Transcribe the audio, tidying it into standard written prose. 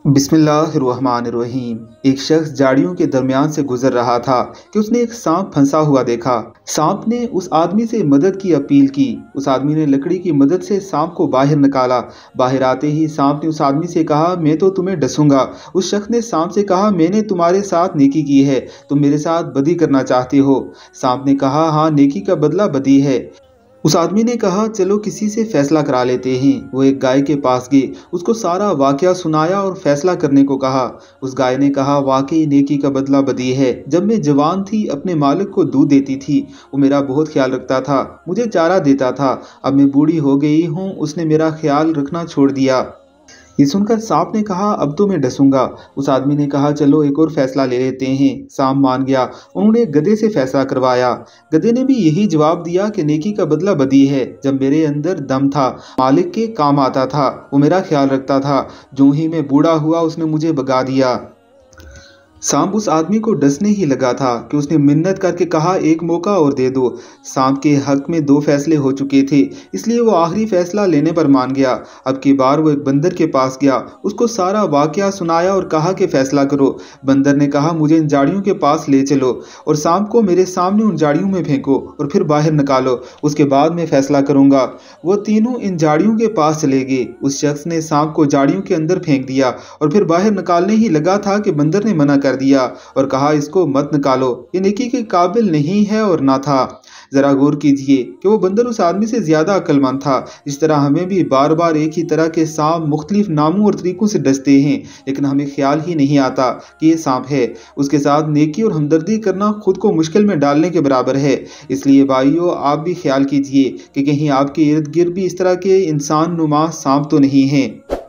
बिस्मिल्लाहिर्रहमानिर्रहीम। एक शख्स झाड़ियों के दरमियान से गुजर रहा था कि उसने एक सांप फंसा हुआ देखा। सांप ने उस आदमी से मदद की अपील की। उस आदमी ने लकड़ी की मदद से सांप को बाहर निकाला। बाहर आते ही सांप ने उस आदमी से कहा, मैं तो तुम्हें डसूंगा। उस शख्स ने सांप से कहा, मैंने तुम्हारे साथ नेकी की है, तुम मेरे साथ बदी करना चाहते हो। सांप ने कहा, हाँ, नेकी का बदला बदी है। उस आदमी ने कहा, चलो किसी से फैसला करा लेते हैं। वो एक गाय के पास गए, उसको सारा वाकया सुनाया और फैसला करने को कहा। उस गाय ने कहा, वाकई नेकी का बदला बदी है। जब मैं जवान थी अपने मालिक को दूध देती थी, वो मेरा बहुत ख्याल रखता था, मुझे चारा देता था। अब मैं बूढ़ी हो गई हूँ, उसने मेरा ख्याल रखना छोड़ दिया। ये सुनकर सांप ने कहा, अब तो मैं डसूंगा। उस आदमी ने कहा, चलो एक और फैसला ले लेते हैं। सांप मान गया। उन्होंने गधे से फैसला करवाया। गधे ने भी यही जवाब दिया कि नेकी का बदला बदी है। जब मेरे अंदर दम था, मालिक के काम आता था, वो मेरा ख्याल रखता था। जो ही मैं बूढ़ा हुआ, उसने मुझे भगा दिया। सांप उस आदमी को डसने ही लगा था कि उसने मिन्नत करके कहा, एक मौका और दे दो। सांप के हक में 2 फैसले हो चुके थे, इसलिए वो आखिरी फैसला लेने पर मान गया। अब की बार वो एक बंदर के पास गया, उसको सारा वाकया सुनाया और कहा कि फैसला करो। बंदर ने कहा, मुझे इन झाड़ियों के पास ले चलो और सांप को मेरे सामने उन झाड़ियों में फेंको और फिर बाहर निकालो, उसके बाद मैं फैसला करूंगा। वो तीनों इन झाड़ियों के पास चले गए। उस शख्स ने सांप को झाड़ियों के अंदर फेंक दिया और फिर बाहर निकालने ही लगा था कि बंदर ने मना कर दिया और कहा, इसको मत निकालो, ये नेकी के काबिल नहीं है और ना था। जरा गौर कीजिए कि वो बंदर उस आदमी से ज्यादा अक्लमंद था। इस तरह हमें भी बार बार एक ही तरह के सांप मुख्तलिफ नामों और तरीकों से डसते हैं, लेकिन हमें ख्याल ही नहीं आता कि ये सांप है। उसके साथ नेकी और हमदर्दी करना खुद को मुश्किल में डालने के बराबर है। इसलिए भाइयों, आप भी ख्याल कीजिए कि कहीं आपके इर्द गिर्द भी इस तरह के इंसान नुमा सांप तो नहीं हैं।